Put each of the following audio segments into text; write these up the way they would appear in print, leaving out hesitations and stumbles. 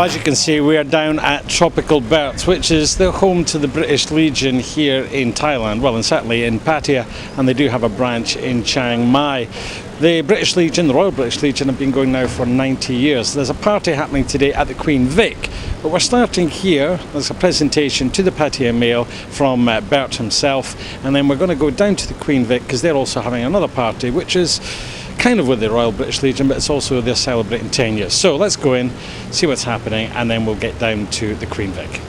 Well, as you can see, we are down at Tropical Berths, which is the home to the British Legion here in Thailand, well, and certainly in Pattaya, and they do have a branch in Chiang Mai. The British Legion, the Royal British Legion, have been going now for 90 years. There's a party happening today at the Queen Vic, but we're starting here. There's a presentation to the Pattaya Mail from Bert himself, and then we're going to go down to the Queen Vic because they're also having another party, which is kind of with the Royal British Legion, but it's also they're celebrating 10 years. So let's go in, see what's happening, and then we'll get down to the Queen Vic.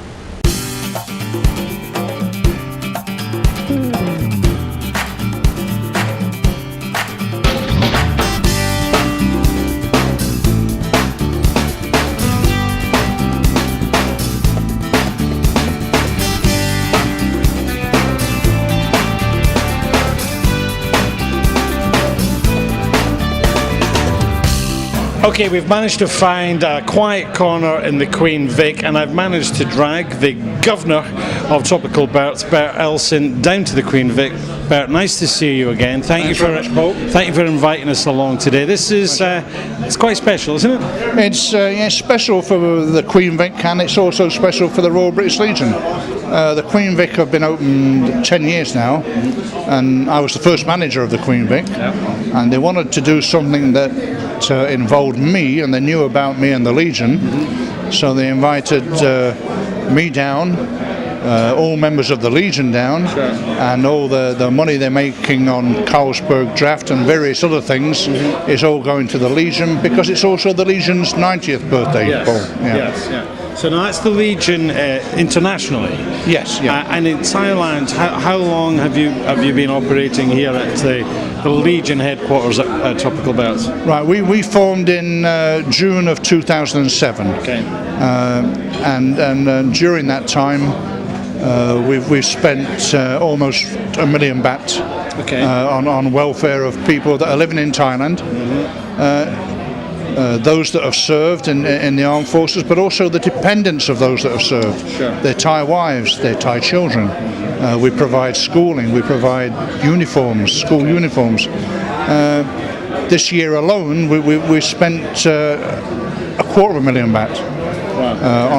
Okay, we've managed to find a quiet corner in the Queen Vic, and I've managed to drag the governor of Tropical Berths, Bert Elson, down to the Queen Vic. Bert, nice to see you again. Thank you for inviting us along today. This is it's quite special, isn't it? It's special for the Queen Vic, and it's also special for the Royal British Legion. The Queen Vic have been open 10 years now, and I was the first manager of the Queen Vic, and they wanted to do something that involved me, and they knew about me and the Legion, so they invited me down, all members of the Legion down, and all the money they're making on Carlsberg Draft and various other things is all going to the Legion, because it's also the Legion's 90th birthday ball. So now that's the Legion internationally. Yes. And in Thailand, how long have you been operating here at the Legion headquarters at Tropical Berths? Right, we formed in June of 2007. Okay. And during that time, we've spent almost 1 million baht on welfare of people that are living in Thailand. Those that have served in the armed forces, but also the dependents of those that have served. Their Thai wives, their Thai children. We provide schooling, we provide uniforms, school uniforms. This year alone, we spent 250,000 baht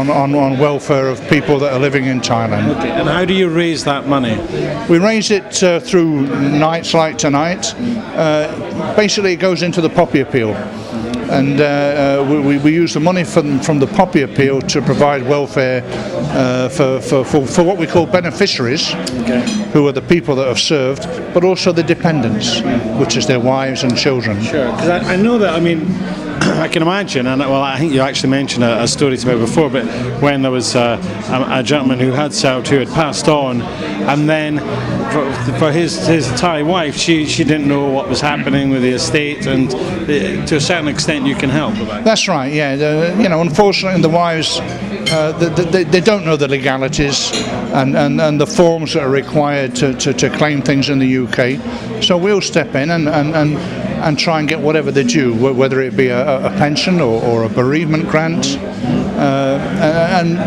on welfare of people that are living in Thailand. Okay. And how do you raise that money? We raise it through nights like tonight. Basically, it goes into the Poppy Appeal. And we use the money from the Poppy Appeal to provide welfare for what we call beneficiaries, who are the people that have served, but also the dependents, which is their wives and children. Sure, because I know that, I mean, I can imagine, and well, I think you actually mentioned a story to me before, but when there was a gentleman who had served, who had passed on, and then for his Thai wife, she didn't know what was happening with the estate, and to a certain extent you can help with that. That's right, yeah. Unfortunately, the wives, they don't know the legalities and the forms that are required to claim things in the UK. So we'll step in and try and get whatever they're due, whether it be a pension or a bereavement grant. And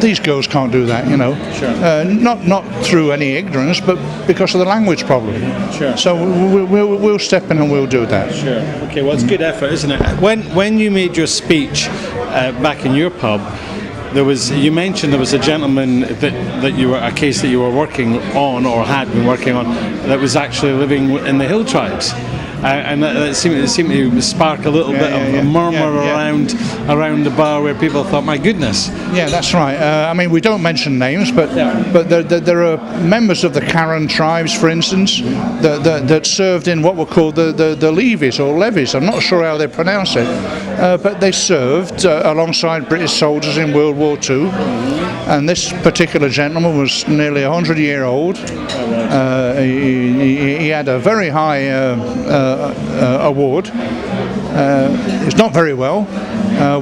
these girls can't do that, not through any ignorance, but because of the language problem. So we'll step in and we'll do that. Okay, well, it's good effort, isn't it? When you made your speech back in your pub, you mentioned there was a gentleman a case that you were working on or had been working on that was actually living in the hill tribes. And it seemed to spark a little bit of a murmur around the bar where people thought, my goodness. Yeah, that's right. I mean, we don't mention names, but there are members of the Karen tribes, for instance, that served in what were called the levies or levies. I'm not sure how they pronounce it, but they served alongside British soldiers in World War II. And this particular gentleman was nearly 100-year-old. He had a very high award. It's not very well.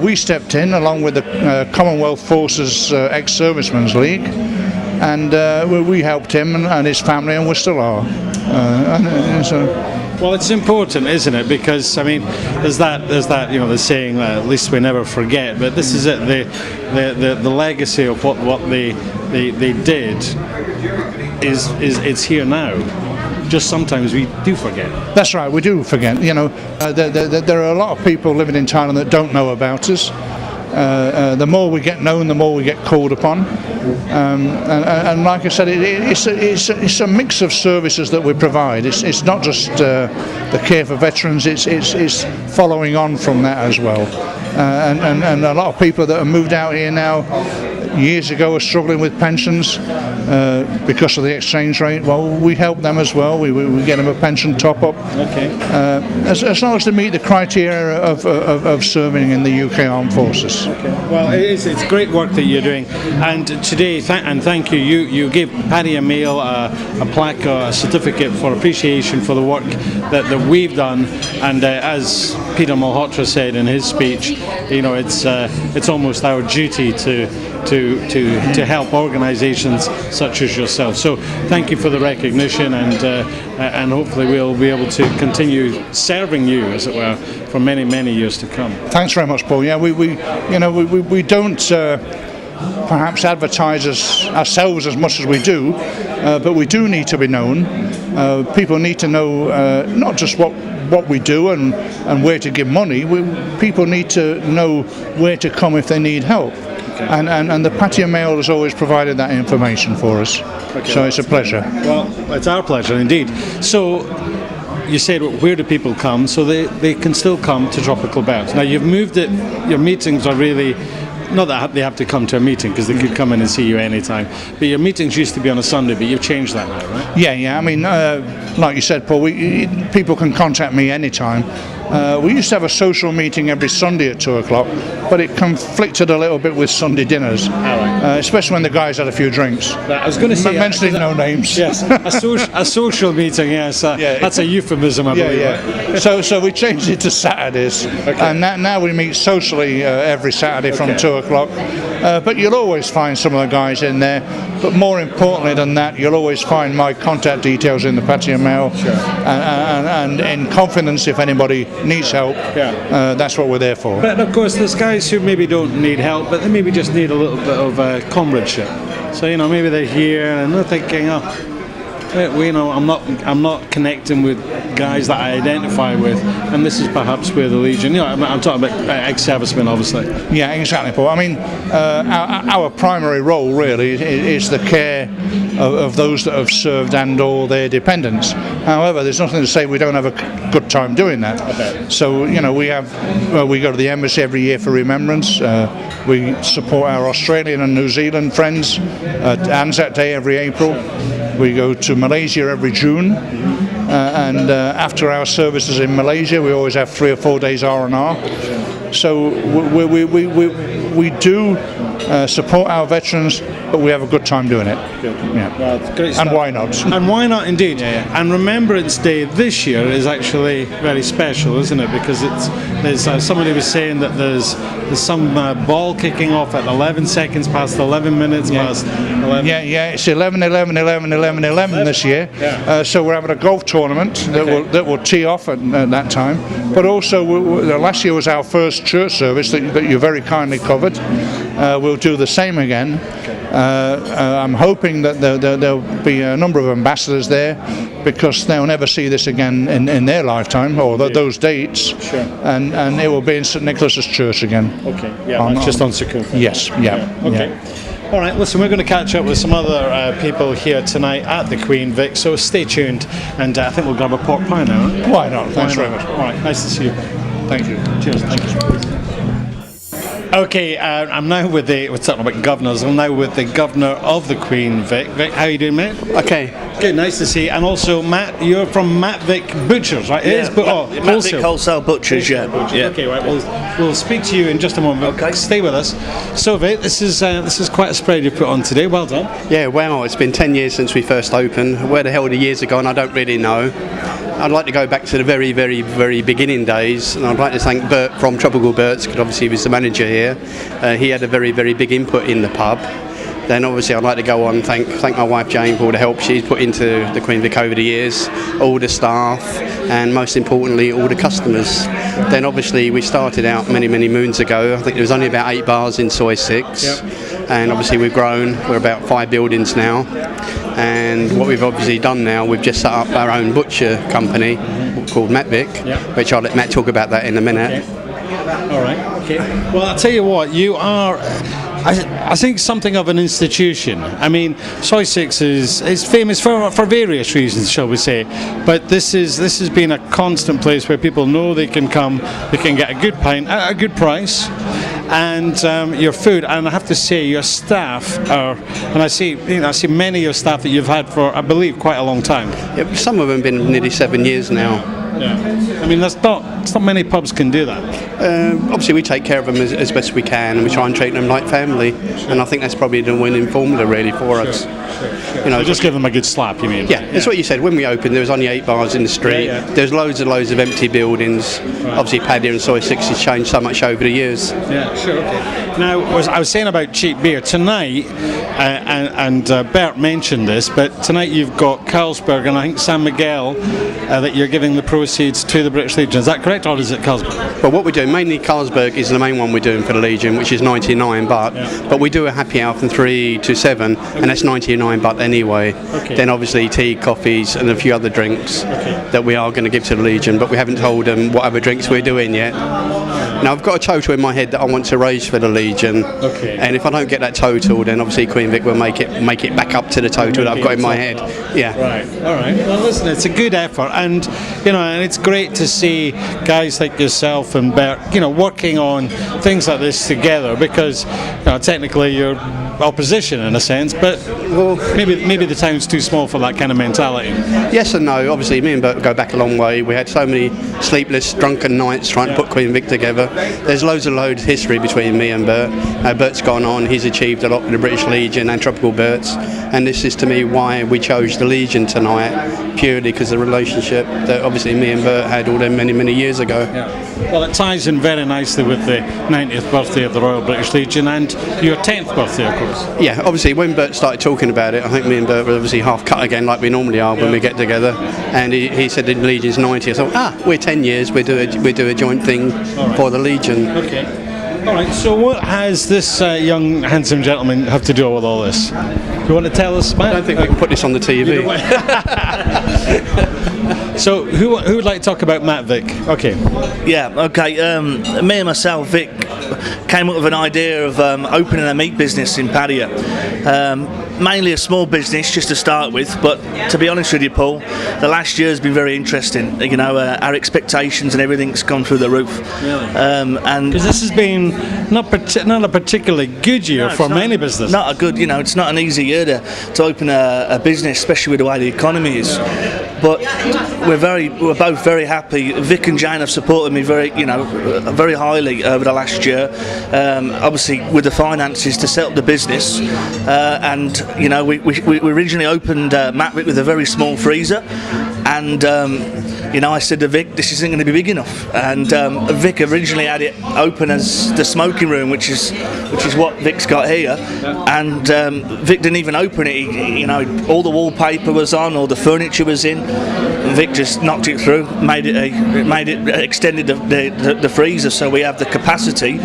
We stepped in along with the Commonwealth Forces Ex-Servicemen's League, and we helped him and his family, and we still are. Well, it's important, isn't it? Because I mean, there's that the saying that at least we never forget. But this is it. The legacy of what they did is it's here now. Just sometimes we do forget. That's right, we do forget. There are a lot of people living in Thailand that don't know about us. The more we get known, the more we get called upon. And like I said, it's a mix of services that we provide. It's not just the care for veterans, it's following on from that as well. And a lot of people that have moved out here now years ago are struggling with pensions because of the exchange rate. Well, we help them as well. We get them a pension top-up. Okay. As long as they meet the criteria of serving in the UK Armed Forces. Okay. Well, it's great work that you're doing. And today, thank you. You gave Paddy O'Meal a plaque, a certificate for appreciation for the work that we've done. And as Peter Malhotra said in his speech, it's almost our duty to help organisations such as yourself. So thank you for the recognition, and hopefully we'll be able to continue serving you, as it were, for many, many years to come. Thanks very much, Paul. Yeah, we don't perhaps advertise ourselves as much as we do, but we do need to be known. People need to know not just what we do and where to give money. People need to know where to come if they need help. Okay. And the Paddy O'Meal has always provided that information for us. Okay. So it's a pleasure. Well, it's our pleasure indeed. So you said, where do people come? So they can still come to Tropical Birds. Now you've moved it, your meetings are really, not that they have to come to a meeting, because they could come in and see you anytime, but your meetings used to be on a Sunday, but you've changed that now, right? Yeah. I mean, like you said, Paul, people can contact me anytime. We used to have a social meeting every Sunday at 2 o'clock, but it conflicted a little bit with Sunday dinners, especially when the guys had a few drinks. I was going to say, mentioning no names. Yes, a social meeting. Yes, that's a euphemism, I believe. Yeah. So we changed it to Saturdays, and now we meet socially every Saturday from 2 o'clock. But you'll always find some of the guys in there. But more importantly than that, you'll always find my contact details in the Paddy O'Meal, and in confidence, if anybody needs help, that's what we're there for. But of course, there's guys who maybe don't need help, but they maybe just need a little bit of comradeship. So maybe they're here and they're thinking, I'm not connecting with guys that I identify with, and this is perhaps where the Legion. I'm talking about ex-servicemen, obviously. Yeah, exactly, Paul. I mean, our primary role really is the care of those that have served and/or their dependents. However, there's nothing to say we don't have a good time doing that. Okay. So we go to the embassy every year for remembrance. We support our Australian and New Zealand friends at Anzac Day every April. We go to Malaysia every June, and after our services in Malaysia, we always have 3 or 4 days R&R. So we do support our veterans, but we have a good time doing it. Good. Yeah. Well, it's great stuff. And why not? And why not, indeed. Yeah. And Remembrance Day this year is actually very special, isn't it? Because there's somebody was saying that there's some ball kicking off at 11 seconds past 11 minutes past 11. Yeah, it's 11 this year. Yeah. So we're having a golf tournament that will tee off at that time. But also, last year was our first church service that you very kindly covered. We'll do the same again. I'm hoping that there'll be a number of ambassadors there, because they'll never see this again in their lifetime, or those dates. Sure. And it will be in St Nicholas's Church again. Okay. Yeah. Just on Secunda. Yes. Yeah. Okay. Yeah. All right. Listen, we're going to catch up with some other people here tonight at the Queen Vic. So stay tuned, and I think we'll grab a pork pie now. Right? Why not? Thanks very much. All right. Nice to see you. Thank you. Cheers. Thank you. Okay, I'm now with we're talking about governors. I'm now with the governor of the Queen Vic. Vic, how are you doing, mate? Okay. Good, nice to see you. And also, Matt, you're from Matt Vic Butchers, right? Yeah, Matt Vic Wholesale Butchers, yeah. Okay, right. We'll speak to you in just a moment. Okay. Stay with us. So, Vic, this is quite a spread you put on today. Well done. Yeah, well, it's been 10 years since we first opened. Where the hell the years are gone, I don't really know. I'd like to go back to the very, very, very beginning days, and I'd like to thank Bert from Tropical Birds, because obviously he was the manager here. He had a very, very big input in the pub. Then obviously I'd like to go on and thank my wife Jane for all the help she's put into the Queen Vic over the years, all the staff, and most importantly all the customers. Then obviously we started out many, many moons ago. I think there was only about 8 bars in Soy 6, and obviously we've grown. We're about 5 buildings now. And what we've obviously done now, we've just set up our own butcher company called Matt Vic, which I'll let Matt talk about that in a minute. All right. Okay. Well, I'll tell you what. You are, I think, something of an institution. I mean, Soy Six is famous for various reasons, shall we say? But this has been a constant place where people know they can come, they can get a good pint at a good price, and your food. And I have to say, your staff are, and I see many of your staff that you've had for, I believe, quite a long time. Yeah, some of them have been nearly 7 years now. Yeah. I mean, it's not many pubs can do that. Obviously, we take care of them as best we can, and we try and treat them like family. And I think that's probably the winning formula, really, for us. You know, just give them a good slap. You mean? Yeah, that's what you said. When we opened, there was only 8 bars in the street. Yeah. There's loads of empty buildings. Right. Obviously, Paddy and Soy Six has changed so much over the years. Yeah, sure. Okay. Now, I was saying about cheap beer tonight, and Bert mentioned this, but tonight you've got Carlsberg and I think San Miguel that you're giving the proceeds to the British Legion. Is that correct, or is it Carlsberg? Well, what we're doing, mainly Carlsberg is the main one we're doing for the Legion, which is 99 baht. Yeah. But we do a happy hour from 3 to 7, and that's 99 baht anyway. Okay. Then obviously tea, coffees, and a few other drinks that we are going to give to the Legion, but we haven't told them what other drinks we're doing yet. Now, I've got a total in my head that I want to raise for the Legion, and if I don't get that total, then obviously Queen Vic will make it back up to the total that I've got in my head. Yeah. Right. All right. Well, listen, it's a good effort, and and it's great to see guys like yourself and Bert, working on things like this together, because technically you're opposition in a sense, but maybe the town's too small for that kind of mentality. Yes and no. Obviously, me and Bert go back a long way. We had so many sleepless, drunken nights trying to put Queen Vic together. There's loads of history between me and Bert. Bert's gone on. He's achieved a lot with the British Legion and Tropical Berts, and this is to me why we chose the Legion tonight, purely because of the relationship that obviously me and Bert had all them many years ago. Yeah. Well, it ties in very nicely with the 90th birthday of the Royal British Legion and your 10th birthday, of course. Yeah, obviously when Bert started talking about it, I think me and Bert were obviously half cut again, like we normally are when we get together. And he said the Legion's 90. I thought, we're 10 years. We do a joint thing for the Legion. Okay. All right. So what has this young handsome gentleman have to do with all this? Do you want to tell us, Matt? I don't think we can put this on the TV. So who would like to talk about Matt Vick? Okay. Yeah. Okay. Me and myself, Vic, came up with an idea of opening a meat business in Pattaya. Mainly a small business just to start with, but to be honest with you, Paul, the last year has been very interesting. Our expectations and everything's gone through the roof. Really? And because this has been not a particularly good year for many businesses. Not a good, it's not an easy year to open a business, especially with the way the economy is. But we're both very happy. Vic and Jane have supported me very highly over the last year. Obviously, with the finances to set up the business, and we originally opened Matt Vick with a very small freezer, and I said to Vic, this isn't going to be big enough. And Vic originally had it open as the smoking room, which is what Vic's got here. And Vic didn't even open it. All the wallpaper was on, all the furniture was in. And Vic just knocked it through, extended the freezer, so we have the capacity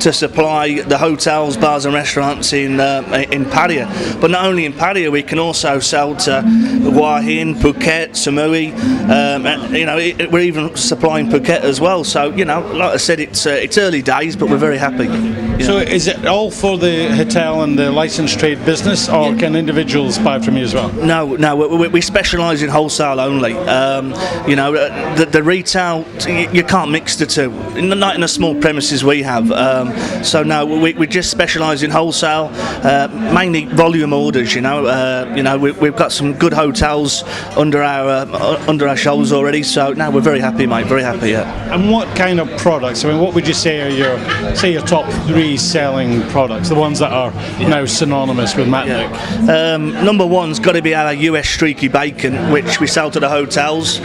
to supply the hotels, bars, and restaurants in Pattaya. But not only in Pattaya, we can also sell to Hua Hin, Phuket, Samui. We're even supplying Phuket as well. So like I said, it's early days, but we're very happy. So is it all for the hotel and the licensed trade business, or can individuals buy from you as well? No, we specialise in wholesale only. The retail, you can't mix the two, not in the small premises we have. We just specialise in wholesale, mainly volume orders. We've got some good hotels under our shoulders already. So now we're very happy, mate. Very happy. Yeah. And what kind of products? I mean, what would you say are your top 3 selling products? The ones that are now synonymous with Matt Vick. Number one's got to be our US streaky bacon, which we sell to the hotels.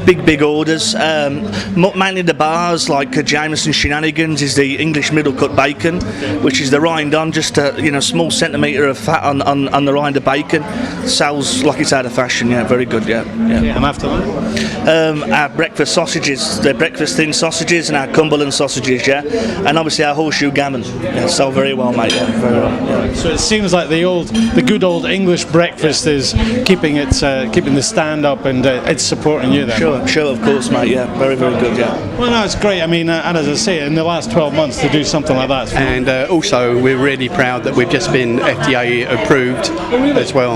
Big orders. Mainly the bars, like Jameson Shenanigans is the English middle cut bacon, which is the rind on, just a small centimetre of fat on the rind of bacon. Sells like it's out of fashion. Yeah, very good. Yeah. Okay, and after that, our breakfast sausages, the breakfast thin sausages, and our Cumberland sausages. Yeah, and obviously our horseshoe gammon. Yeah, sold very well, mate. Yeah, very well. Yeah. So it seems like the good old English breakfast is keeping the stand up, and it's supporting you then. Sure, of course, mate. Yeah, very, very good. Yeah. Well, no, it's great. I mean, and as I say, in the last 12 months to do something like that. And also, we're really proud that we've just been FDA approved as well.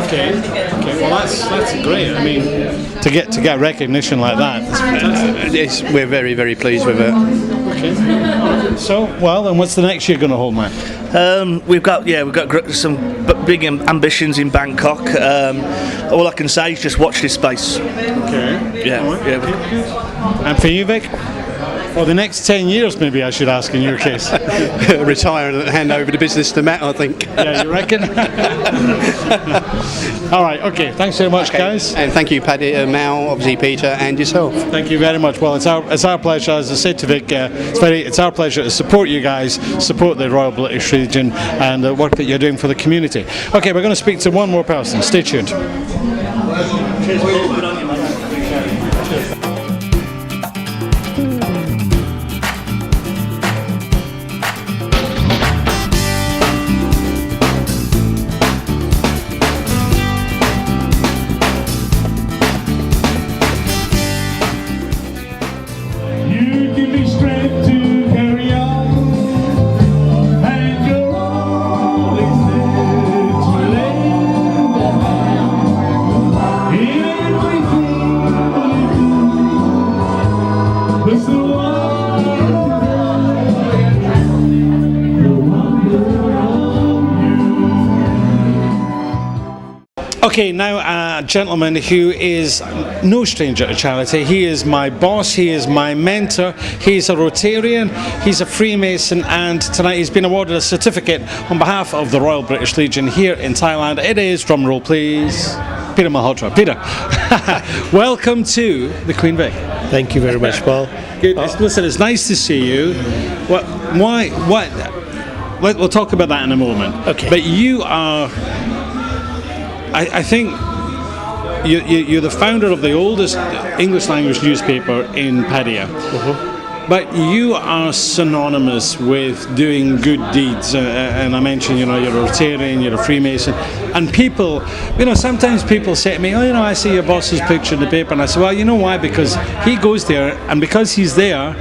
Okay. Well, that's great. I mean, to get recognition like that, it's fantastic. We're very, very pleased with it. Okay. So, well, and what's the next year going to hold, man? We've got some big ambitions in Bangkok. All I can say is just watch this space. Okay. Yeah. Right. Yeah. And for you, Vic? Well, the next 10 years, maybe I should ask in your case. Retire and hand over the business to Matt, I think. Yeah, you reckon? All right, okay. Thanks very much, guys. And thank you, Paddy, Mal, obviously Peter, and yourself. Thank you very much. Well, it's our pleasure, as I said to Vic, it's our pleasure to support you guys, support the Royal British Legion, and the work that you're doing for the community. Okay, we're going to speak to one more person. Stay tuned. Cheers, Paul. Good on you, mate. Okay, now a gentleman who is no stranger to charity. He is my boss, he is my mentor, he's a Rotarian, he's a Freemason, and tonight he's been awarded a certificate on behalf of the Royal British Legion here in Thailand. It is, drum roll please, Peter Malhotra. Peter, welcome to the Queen Vic. Thank you very much, Paul. Good. Listen, it's nice to see you. We'll talk about that in a moment. Okay. But you are... I think you're the founder of the oldest English language newspaper in Pattaya. But you are synonymous with doing good deeds, and I mentioned, you're a Rotarian, you're a Freemason, and people, sometimes people say to me, I see your boss's picture in the paper, and I say, well, you know why? Because he goes there, and because he's there,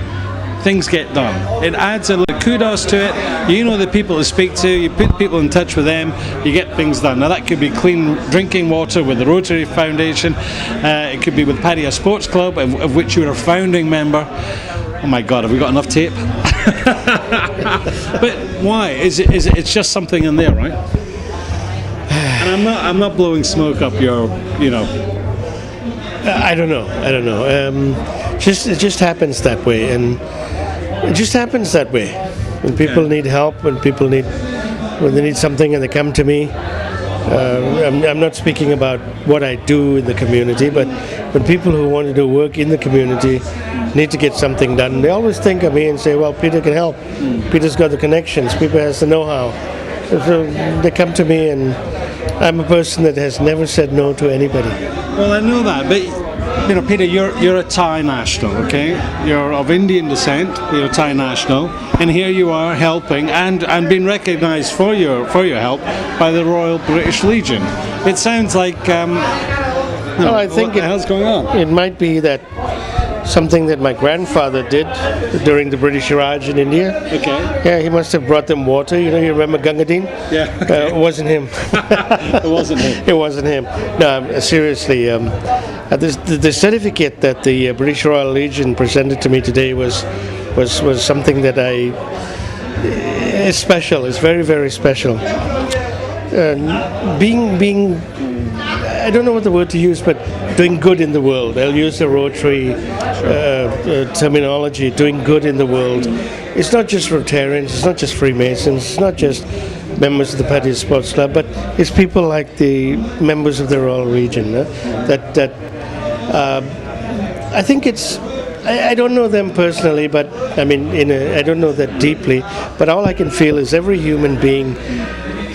things get done. It adds a little kudos to it. You know the people to speak to, you put people in touch with them, you get things done. Now that could be clean drinking water with the Rotary Foundation, it could be with Pattaya Sports Club, of which you're a founding member. Oh my God, have we got enough tape? But why? It's just something in there, right? And I'm not blowing smoke up your, I don't know. It just happens that way, and it just happens that way. When people need help, when they need something, and they come to me. I'm not speaking about what I do in the community, but when people who want to do work in the community need to get something done, they always think of me and say, well, Peter can help. Peter's got the connections. Peter has the know-how. So they come to me, and I'm a person that has never said no to anybody. Well, I know that, but Peter, you're a Thai national, okay? You're of Indian descent, you're a Thai national, and here you are helping and being recognised for your help by the Royal British Legion. It sounds like, I think what the hell's going on? It might be that something that my grandfather did during the British Raj in India. Okay. Yeah, he must have brought them water. You remember Gangadin? Yeah. Okay. It wasn't him. It wasn't him. It wasn't him. No, seriously. The certificate that the British Royal Legion presented to me today was something that it's special. It's very, very special. Being I don't know what the word to use, but doing good in the world. I'll use the Rotary terminology, doing good in the world. It's not just Rotarians, it's not just Freemasons, it's not just members of the Pattaya Sports Club, but it's people like the members of the Royal Legion. I think it's I don't know them personally, but I mean, I don't know that deeply. But all I can feel is every human being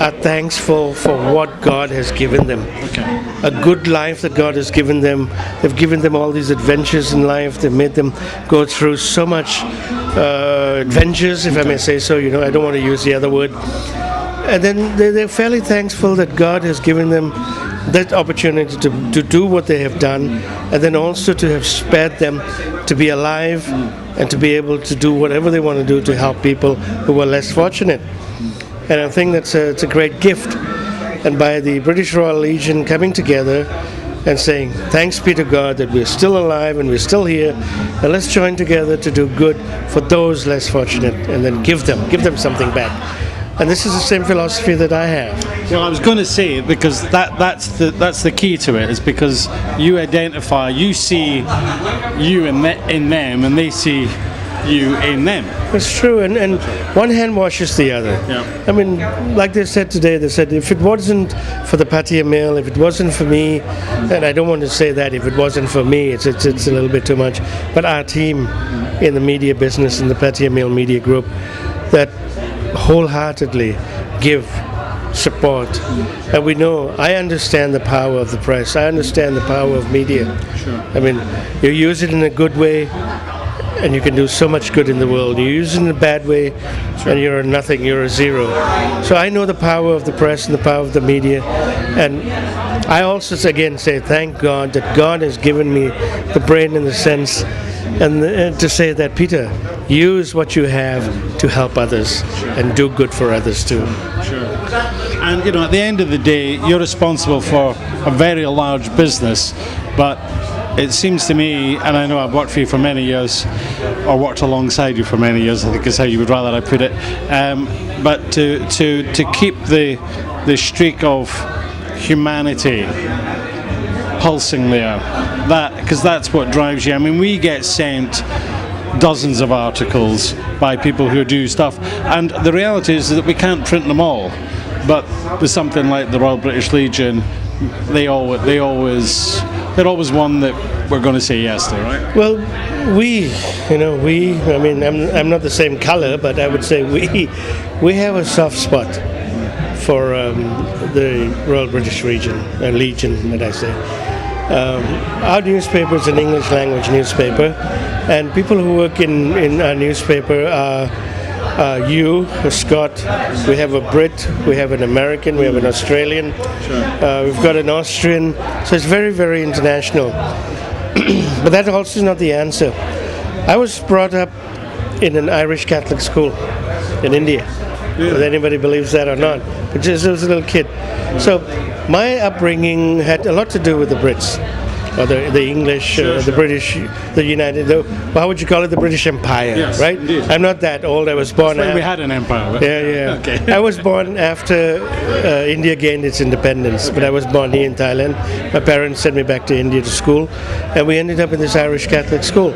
are thankful for what God has given them. A good life that God has given them. They've given them all these adventures in life. They've made them go through so much adventures, if I may say so. I don't want to use the other word. And then they're fairly thankful that God has given them that opportunity to do what they have done, and then also to have spared them to be alive and to be able to do whatever they want to do to help people who are less fortunate. And I think it's a great gift. And by the British Royal Legion coming together and saying, thanks be to God that we're still alive and we're still here, and let's join together to do good for those less fortunate, and then give them something back. And this is the same philosophy that I have. Well, I was going to say, because that's the key to it, is because you identify, you see you in them, and they see you in them. It's true, and one hand washes the other. Yeah. I mean, like they said today, they said if it wasn't for the Pattaya Mill, if it wasn't for me, and I don't want to say that if it wasn't for me, it's a little bit too much, but our team in the media business, in the Pattaya Mill Media Group, that wholeheartedly give support. And we know, I understand the power of the press, I understand the power of media. Sure. I mean, you use it in a good way, and you can do so much good in the world. You use it in a bad way, and you're a nothing, you're a zero. So I know the power of the press and the power of the media, and I also again say thank God that God has given me the brain and the sense, and to say that, Peter, use what you have to help others and do good for others too. Sure. And at the end of the day, you're responsible for a very large business, but it seems to me, and I know I've worked for you for many years, or worked alongside you for many years, I think is how you would rather I put it, but to keep the streak of humanity pulsing there, because that's what drives you. I mean, we get sent dozens of articles by people who do stuff, and the reality is that we can't print them all, but with something like the Royal British Legion, they're always one that we're going to say yes to, right? Well, I mean, I'm not the same color, but I would say we have a soft spot for the Royal British Legion, that I say. Our newspaper is an English language newspaper, and people who work in our newspaper are you, a Scot, we have a Brit, we have an American, we have an Australian, we've got an Austrian, so it's very, very international. But that also is not the answer. I was brought up in an Irish Catholic school in India, whether anybody believes that or not, but just as a little kid. So my upbringing had a lot to do with the Brits, or the English, the British, the United, how would you call it, the British Empire, yes, right? Indeed. I'm not that old, I was born We had an empire. Right? Yeah. Okay. I was born after India gained its independence, but I was born here in Thailand. My parents sent me back to India to school, and we ended up in this Irish Catholic school.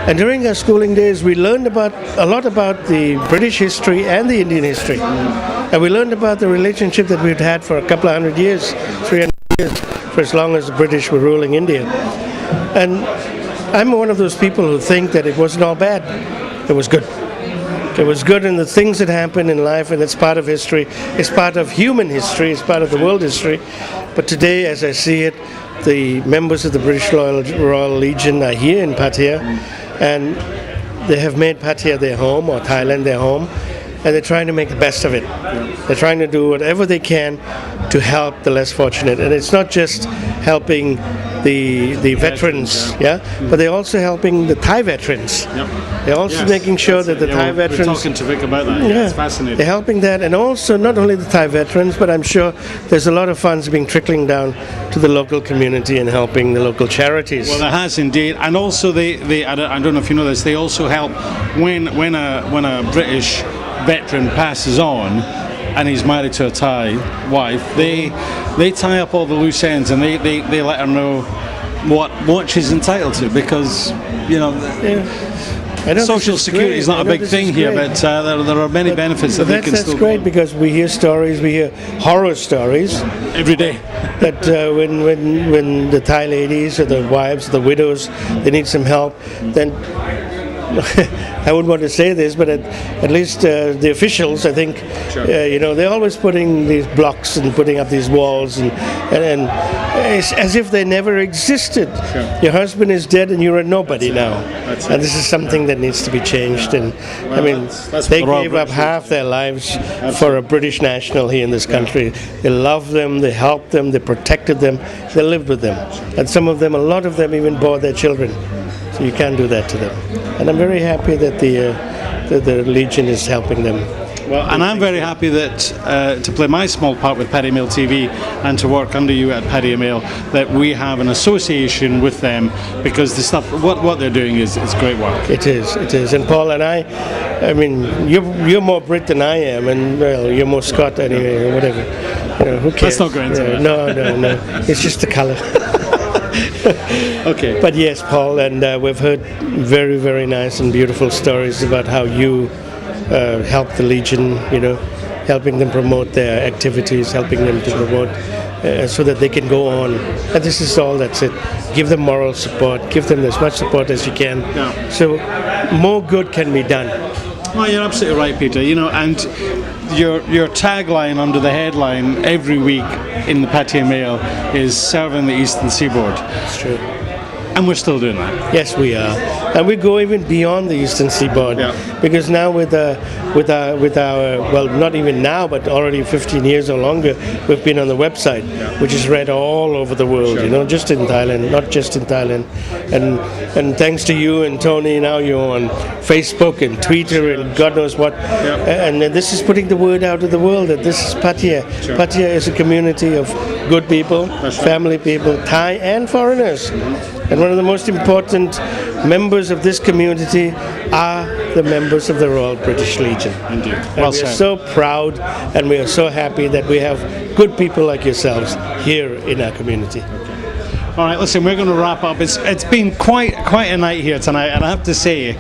And during our schooling days, we learned a lot about the British history and the Indian history. And we learned about the relationship that we'd had for a couple of 100 years, 300 years, for as long as the British were ruling India. And I'm one of those people who think that it wasn't all bad. It was good. It was good in the things that happen in life, and it's part of history. It's part of human history. It's part of the world history. But today, as I see it, the members of the British Royal Legion are here in Pattaya, and they have made Pattaya their home, or Thailand their home, and they're trying to make the best of it. They're trying to do whatever they can to help the less fortunate. And it's not just helping the veterans, but they're also helping the Thai veterans. Yep. They're also making sure that the Thai veterans... We're talking to Vic about that. Yeah, it's fascinating. They're helping that, and also not only the Thai veterans, but I'm sure there's a lot of funds being trickling down to the local community and helping the local charities. Well, there has indeed, and also I don't know if you know this, they also help when a British veteran passes on and he's married to a Thai wife, they tie up all the loose ends, and they let her know what she's entitled to, because I know social this is security great. is not I a know big this thing is here, great. but there are many benefits that they can That's still great because we hear stories, we hear horror stories every day. that when the Thai ladies or the wives, the widows, they need some help, then I wouldn't want to say this, but at least the officials, I think, they're always putting these blocks and putting up these walls, and it's as if they never existed. Your husband is dead and you're a nobody now. And this is something that needs to be changed. And I mean, that's they what the Royal gave up British half their lives for a British national here in this country. They loved them, they helped them, they protected them, they lived with them. And some of them, a lot of them even bore their children. So you can't do that to them. And I'm very happy that the Legion is helping them. Well, and I'm very happy that to play my small part with Paddy Mail TV and to work under you at Paddy Mail, that we have an association with them, because the stuff, what they're doing is great work. It is. And Paul and I mean, you're more Brit than I am, and well, you're more Scot anyway, or whatever. Who cares? Let's not go into that. No. It's just the colour. Okay. But yes, Paul, and we've heard very, very nice and beautiful stories about how you help the Legion, helping them promote their activities, helping them to promote so that they can go on. And this is all, that's it. Give them moral support, give them as much support as you can. Yeah. So more good can be done. Well, you're absolutely right, Peter. And your tagline under the headline every week in the Pattaya Mail is serving the Eastern Seaboard. That's true. And we're still doing that. Yes, we are, and we go even beyond the Eastern Seaboard, because now with our well, not even now, but already 15 years or longer, we've been on the website, which is read all over the world. Just in Thailand, not just in Thailand, and thanks to you and Tony, now you're on Facebook and Twitter and God knows what, and this is putting the word out of the world that this is Pattaya. Pattaya is a community of good people, family people, Thai and foreigners. And one of the most important members of this community are the members of the Royal British Legion. Indeed. And Well we are said. so proud and we are so happy that we have good people like yourselves here in our community. All right, listen, we're going to wrap up. It's been quite a night here tonight, and I have to say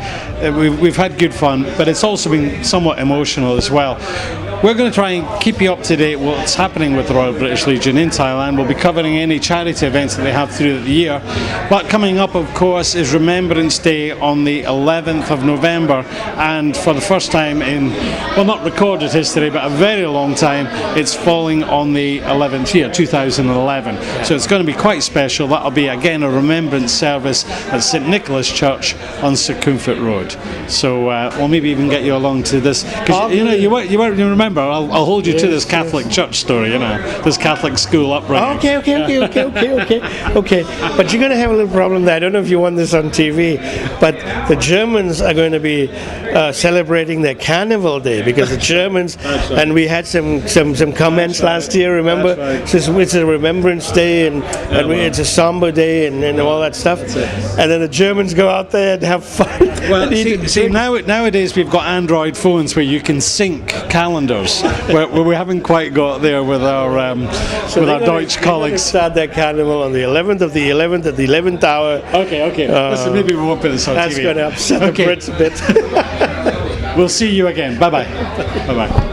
we've had good fun, but it's also been somewhat emotional as well. We're going to try and keep you up to date what's happening with the Royal British Legion in Thailand. We'll be covering any charity events that they have through the year. But coming up, of course, is Remembrance Day on the 11th of November. And for the first time in, well, not recorded history, but a very long time, it's falling on the 11th year, 2011. So it's going to be quite special. That'll be, again, a remembrance service at St Nicholas Church on Circumfit Road. So we'll maybe even get you along to this. Because, you remember, I'll hold you to this Catholic church story, this Catholic school upbringing. Okay. But you're going to have a little problem there. I don't know if you want this on TV, but the Germans are going to be celebrating their Carnival Day, because the Germans, and we had some comments last year, remember? It's a Remembrance Day, and it's a somber day, and all that stuff. And then the Germans go out there and have fun. Well, see nowadays we've got Android phones where you can sync calendars, where we haven't quite got there with our Deutsch colleagues. Start their carnival on the 11th of the 11th at the 11th hour. Okay. Listen, maybe we won't put this on That's TV. going to upset the Brits a bit. We'll see you again. Bye-bye. Bye-bye.